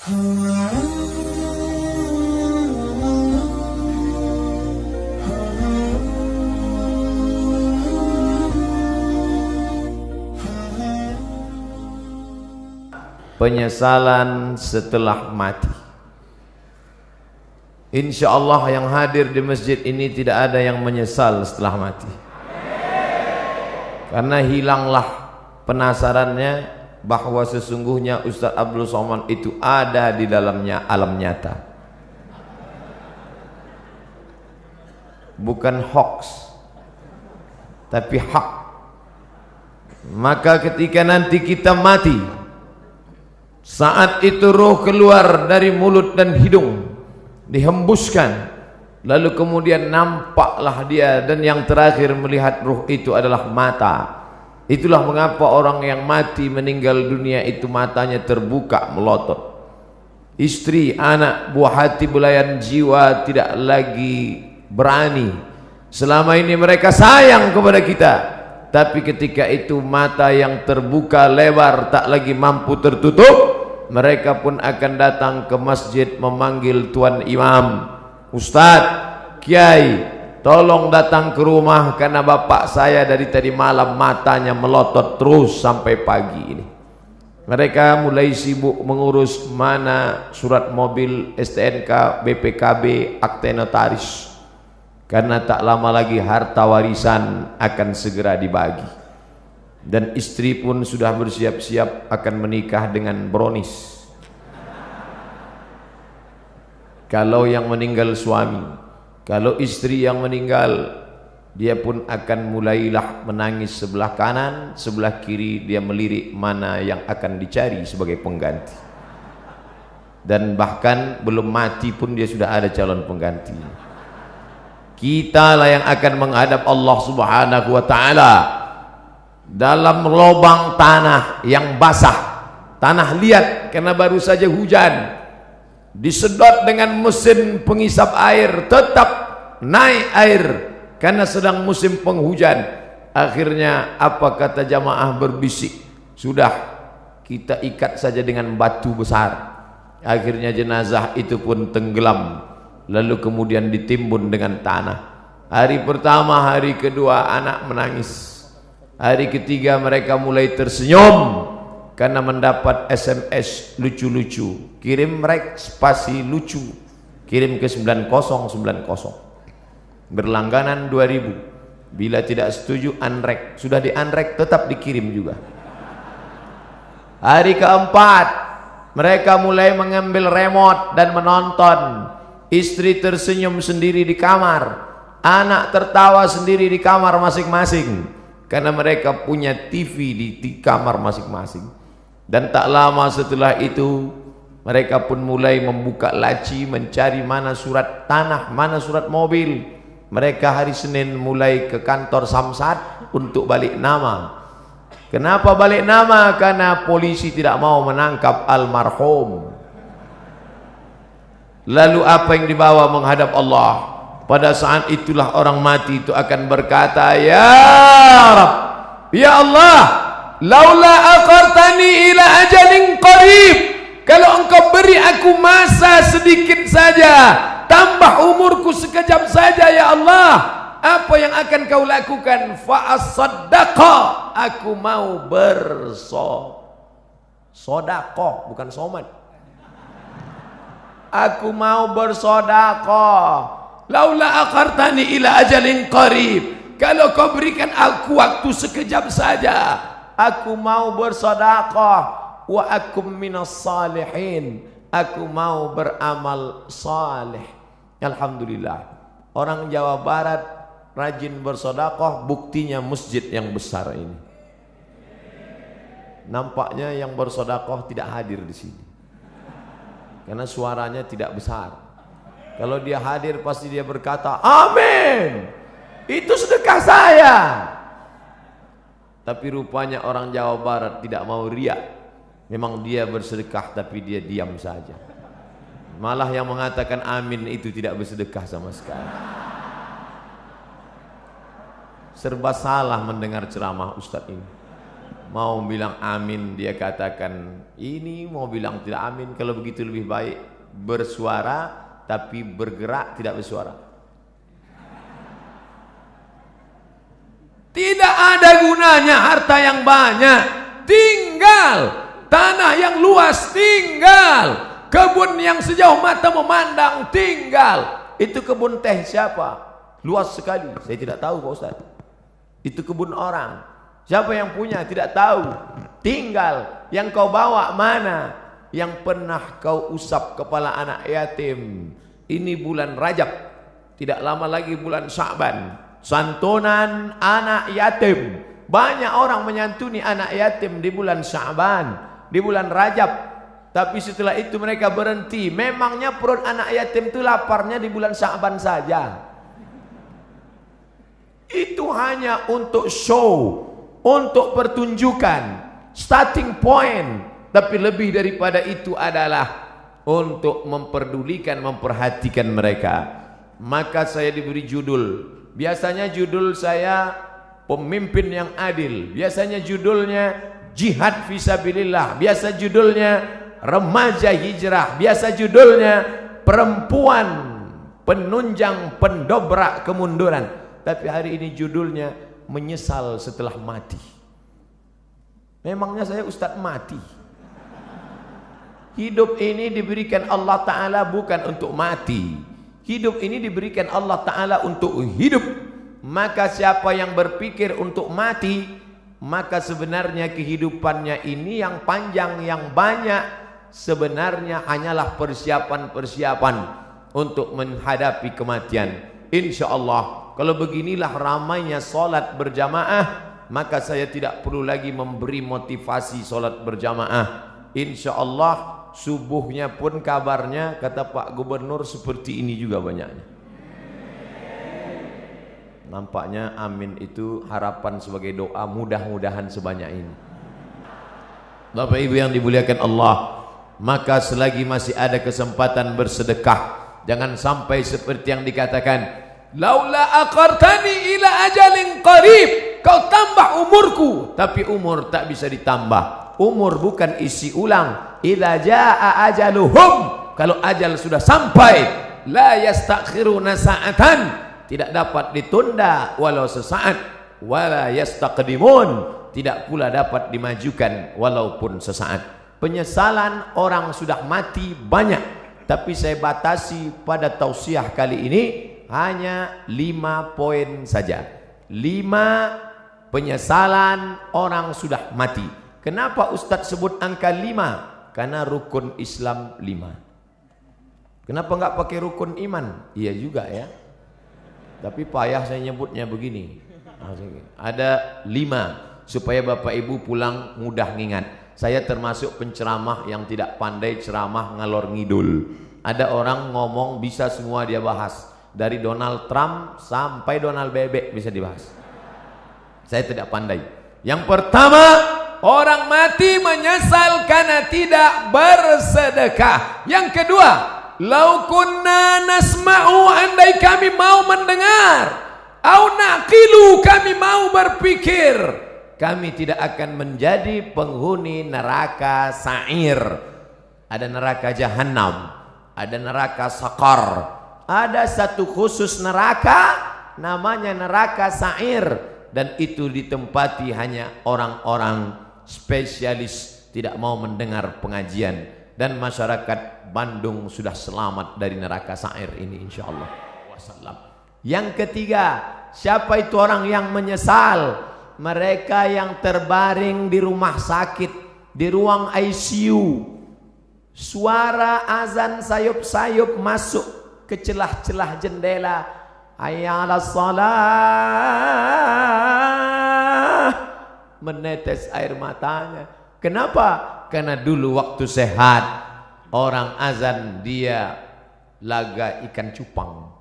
Penyesalan setelah mati. Insya Allah yang hadir di masjid ini tidak ada yang menyesal setelah mati, karena hilanglah penasarannya bahwa sesungguhnya Ustaz Abdul Somad itu ada di dalamnya alam nyata, bukan hoax tapi hak. Maka ketika nanti kita mati, saat itu roh keluar dari mulut dan hidung, dihembuskan, lalu kemudian nampaklah dia, dan yang terakhir melihat roh itu adalah mata. Itulah mengapa orang yang mati meninggal dunia itu matanya terbuka melotot. Istri, anak, buah hati, belayan jiwa tidak lagi berani. Selama ini mereka sayang kepada kita, tapi ketika itu mata yang terbuka lebar tak lagi mampu tertutup, mereka pun akan datang ke masjid memanggil tuan imam, Ustadz, Kiai, tolong datang ke rumah karena bapak saya dari tadi malam matanya melotot terus sampai pagi ini. Mereka mulai sibuk mengurus mana surat mobil, STNK, BPKB, akte notaris, karena tak lama lagi harta warisan akan segera dibagi. Dan istri pun sudah bersiap-siap akan menikah dengan Bronis. Kalau yang meninggal suami, kalau istri yang meninggal, dia pun akan mulailah menangis sebelah kanan, sebelah kiri dia melirik mana yang akan dicari sebagai pengganti. Dan bahkan belum mati pun dia sudah ada calon pengganti. Kita lah yang akan menghadap Allah Subhanahu wa ta'ala dalam lubang tanah yang basah, tanah liat karena baru saja hujan, disedot dengan mesin pengisap air, tetap naik air karena sedang musim penghujan. Akhirnya apa kata jamaah berbisik, sudah kita ikat saja dengan batu besar. Akhirnya jenazah itu pun tenggelam, lalu kemudian ditimbun dengan tanah. Hari pertama, hari kedua anak menangis. Hari ketiga mereka mulai tersenyum karena mendapat SMS lucu-lucu. Kirim rek spasi lucu, kirim ke 9090. Berlangganan 2000. Bila tidak setuju unrek, sudah di unrek tetap dikirim juga. Hari keempat mereka mulai mengambil remote dan menonton. Istri tersenyum sendiri di kamar, anak tertawa sendiri di kamar masing-masing, karena mereka punya TV di kamar masing-masing. Dan tak lama setelah itu mereka pun mulai membuka laci mencari mana surat tanah, mana surat mobil. Mereka hari Senin mulai ke kantor Samsat untuk balik nama. Kenapa balik nama? Karena polisi tidak mau menangkap almarhum. Lalu apa yang dibawa menghadap Allah? Pada saat itulah orang mati itu akan berkata, Ya Rab, Ya Allah, laula akhartani ila ajalin qarib, kalau engkau beri aku masa sedikit saja, tambah umurku sekejap saja ya Allah, apa yang akan kau lakukan? Fa as-saddaqa, aku mau bersodaqah, bukan somat. Aku mau bersedekah. Laula akhartani ila ajalin qarib, kalau kau berikan aku waktu sekejap saja, aku mau bersedekah. Wa akum minas salihin, aku mau beramal saleh. Alhamdulillah, orang Jawa Barat rajin bersedekah, buktinya masjid yang besar ini. Nampaknya yang bersedekah tidak hadir di sini karena suaranya tidak besar. Kalau dia hadir pasti dia berkata, amin, itu sedekah saya. Tapi rupanya orang Jawa Barat tidak mau riak. Memang dia bersedekah tapi dia diam saja. Malah yang mengatakan amin itu tidak bersedekah sama sekali. Serba salah mendengar ceramah Ustadz ini. Mau bilang amin, dia katakan ini, mau bilang tidak amin. Kalau begitu lebih baik bersuara tapi bergerak, tidak bersuara. Tidak ada gunanya harta yang banyak, tinggal tanah yang luas, tinggal kebun yang sejauh mata memandang, tinggal. Itu kebun teh siapa? Luas sekali, saya tidak tahu Pak Ustaz. Itu kebun orang, siapa yang punya tidak tahu. Tinggal yang kau bawa mana? Yang pernah kau usap kepala anak yatim. Ini bulan Rajab, tidak lama lagi bulan Sya'ban, santunan anak yatim. Banyak orang menyantuni anak yatim di bulan Sya'ban, di bulan Rajab. Tapi setelah itu mereka berhenti. Memangnya perut anak yatim itu laparnya di bulan Sya'ban saja. Itu hanya untuk show, untuk pertunjukan, starting point. Tapi lebih daripada itu adalah untuk memperdulikan, memperhatikan mereka. Maka saya diberi judul. Biasanya judul saya pemimpin yang adil. Biasanya judulnya jihad fisabilillah. Biasa judulnya remaja hijrah. Biasa judulnya perempuan penunjang pendobrak kemunduran. Tapi hari ini judulnya menyesal setelah mati. Memangnya saya ustadz mati? Hidup ini diberikan Allah Ta'ala bukan untuk mati. Hidup ini diberikan Allah Ta'ala untuk hidup. Maka siapa yang berpikir untuk mati, maka sebenarnya kehidupannya ini yang panjang, yang banyak, sebenarnya hanyalah persiapan-persiapan untuk menghadapi kematian. Insya Allah, kalau beginilah ramainya solat berjamaah, maka saya tidak perlu lagi memberi motivasi solat berjamaah. Insya Allah subuhnya pun kabarnya kata Pak Gubernur seperti ini juga banyaknya. Nampaknya amin itu harapan sebagai doa, mudah-mudahan sebanyak ini. Bapak Ibu yang dimuliakan Allah, maka selagi masih ada kesempatan bersedekah, jangan sampai seperti yang dikatakan, laula aqartani ila ajalin qarib, kau tambah umurku, tapi umur tak bisa ditambah. Umur bukan isi ulang. Idza jaa ajaluhum, kalau ajal sudah sampai, la yastakhiruna sa'atan, tidak dapat ditunda walau sesaat, wala yastaqdimun, tidak pula dapat dimajukan walaupun sesaat. Penyesalan orang sudah mati banyak, tapi saya batasi pada tausiah kali ini hanya 5 poin saja. 5 penyesalan orang sudah mati. Kenapa Ustadz sebut angka 5? Karena rukun Islam 5. Kenapa enggak pakai rukun iman? Iya juga ya. Tapi payah saya nyebutnya begini. Ada 5 supaya Bapak Ibu pulang mudah ngingat. Saya termasuk penceramah yang tidak pandai ceramah ngalor ngidul. Ada orang ngomong bisa semua dia bahas. Dari Donald Trump sampai Donald Bebek bisa dibahas. Saya tidak pandai. Yang pertama, orang mati menyesal karena tidak bersedekah. Yang kedua, lau kunna nasma'u, andai kami mau mendengar, au naqilu, kami mau berpikir, kami tidak akan menjadi penghuni neraka sa'ir. Ada neraka jahanam, ada neraka sakar, ada satu khusus neraka namanya neraka sa'ir, dan itu ditempati hanya orang-orang spesialis, tidak mau mendengar pengajian. Dan masyarakat Bandung sudah selamat dari neraka sa'ir ini insyaallah. Yang ketiga, siapa itu orang yang menyesal? Mereka yang terbaring di rumah sakit, di ruang ICU, suara azan sayup-sayup masuk ke celah-celah jendela, hayya 'alas shalah, menetes air matanya. Kenapa? Karena dulu waktu sehat orang azan dia laga ikan cupang.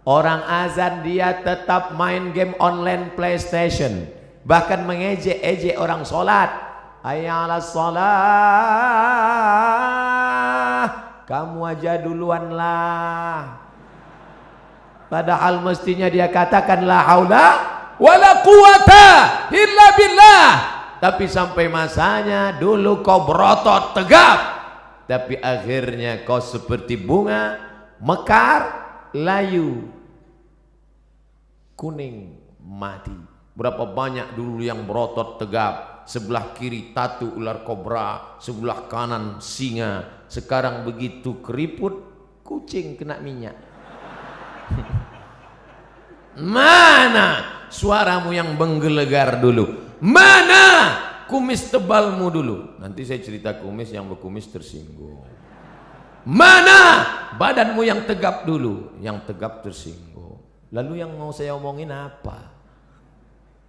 Orang azan dia tetap main game online PlayStation, bahkan mengejek-ejek orang sholat. Hayya 'alas shalah, kamu aja duluan lah. Padahal mestinya dia katakan la haula wala quwata illa billah. Tapi sampai masanya dulu kau berotot tegap, tapi akhirnya kau seperti bunga mekar, layu, kuning, mati. Berapa banyak dulu yang berotot tegap, sebelah kiri tatu ular kobra, sebelah kanan singa. Sekarang begitu keriput, kucing kena minyak. Mana suaramu yang menggelegar dulu? Mana kumis tebalmu dulu? Nanti saya cerita kumis, yang berkumis tersinggung. Mana badanmu yang tegap dulu? Yang tegap tersinggung. Lalu yang mau saya omongin apa?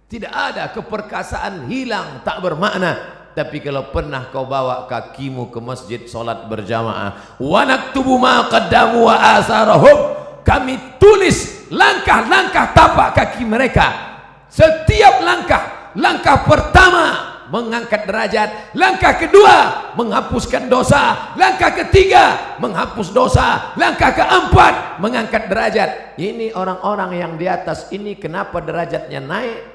Tidak ada, keperkasaan hilang, tak bermakna. Tapi kalau pernah kau bawa kakimu ke masjid solat berjamaah, wa naktubu ma qaddamu wa asarahum, kami tulis langkah-langkah tapak kaki mereka. Setiap langkah pertama mengangkat derajat, langkah kedua menghapuskan dosa, langkah ketiga menghapus dosa, langkah keempat mengangkat derajat. Ini orang-orang yang di atas ini kenapa derajatnya naik?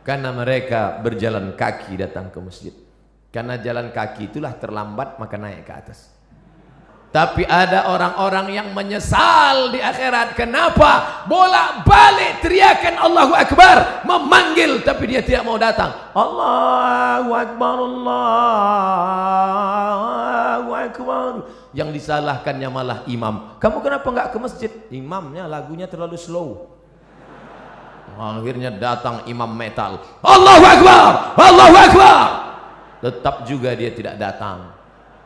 Karena mereka berjalan kaki datang ke masjid. Karena jalan kaki itulah terlambat, maka naik ke atas. Tapi ada orang-orang yang menyesal di akhirat. Kenapa? Bolak-balik teriakan Allahu Akbar, memanggil, tapi dia tidak mau datang. Allahu Akbar, Allahu Akbar. Yang disalahkannya malah imam. Kamu kenapa enggak ke masjid? Imamnya lagunya terlalu slow. Akhirnya datang imam metal, Allahu Akbar, Allahu Akbar. Tetap juga dia tidak datang.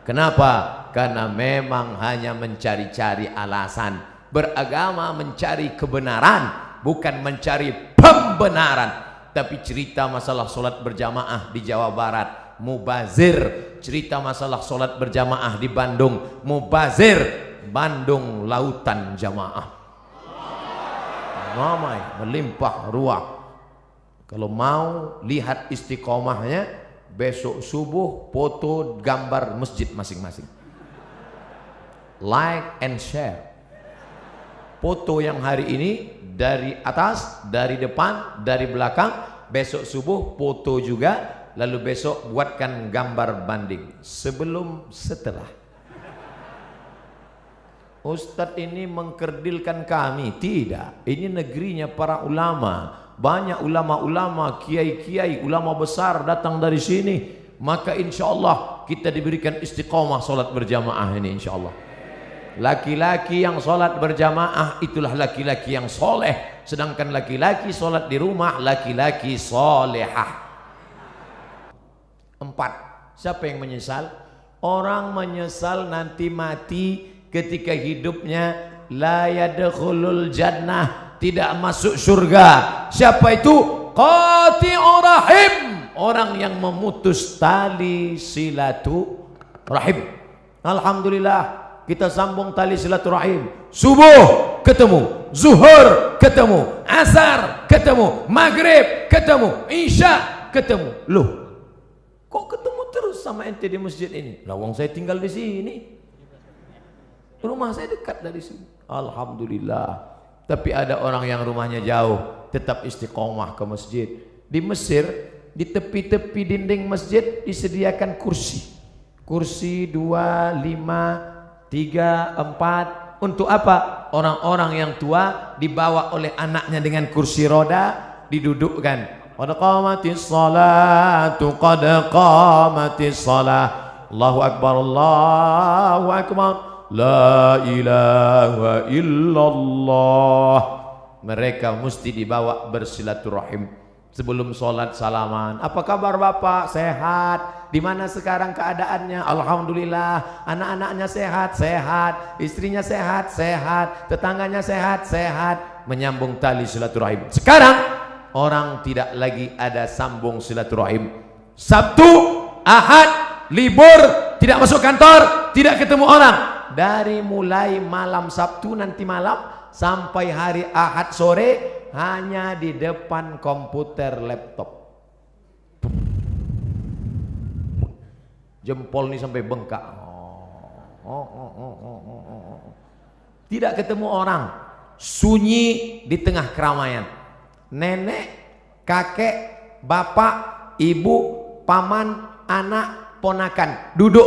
Kenapa? Karena memang hanya mencari-cari alasan. Beragama mencari kebenaran, bukan mencari pembenaran. Tapi cerita masalah solat berjamaah di Jawa Barat, mubazir. Cerita masalah solat berjamaah di Bandung, mubazir. Bandung lautan jamaah, ramai, melimpah ruah. Kalau mau lihat istiqomahnya, besok subuh foto gambar masjid masing-masing, like and share. Foto yang hari ini dari atas, dari depan, dari belakang. Besok subuh foto juga. Lalu besok buatkan gambar banding sebelum setelah. Ustadz ini mengkerdilkan kami. Tidak, ini negerinya para ulama. Banyak ulama-ulama, kiai-kiai, ulama besar datang dari sini. Maka insya Allah kita diberikan istiqomah solat berjamaah ini, insya Allah. Laki-laki yang solat berjamaah itulah laki-laki yang soleh. Sedangkan laki-laki solat di rumah, laki-laki solehah. 4. Siapa yang menyesal? Orang menyesal nanti mati ketika hidupnya la yadkhulul jannah, tidak masuk surga. Siapa itu? Qati'ur rahim, orang yang memutus tali silaturahim. Alhamdulillah kita sambung tali silaturahim. Subuh ketemu, zuhur ketemu, asar ketemu, maghrib ketemu, isya ketemu. Loh, kok ketemu terus sama ente di masjid ini? Lah wong saya tinggal di sini. Rumah saya dekat dari sini. Alhamdulillah. Tapi ada orang yang rumahnya jauh, tetap istiqomah ke masjid. Di Mesir, di tepi-tepi dinding masjid disediakan kursi. Kursi 2, 5, 3, 4. Untuk apa? Orang-orang yang tua dibawa oleh anaknya dengan kursi roda, didudukkan. Qad qamatis salatu, qad qamatis salah. Allahu Akbar, Allahu Akbar. La ilaha illallah. Mereka mesti dibawa bersilaturahim. Sebelum sholat salaman, apa kabar bapak? Sehat. Di mana sekarang keadaannya? Alhamdulillah. Anak-anaknya sehat, sehat. Istrinya sehat, sehat. Tetangganya sehat, sehat. Menyambung tali silaturahim. Sekarang orang tidak lagi ada sambung silaturahim. Sabtu, Ahad, libur, tidak masuk kantor, tidak ketemu orang. Dari mulai malam Sabtu nanti malam sampai hari Ahad sore hanya di depan komputer laptop. Jempol ini sampai bengkak. Tidak ketemu orang. Sunyi di tengah keramaian. Nenek, kakek, bapak, ibu, paman, anak, ponakan duduk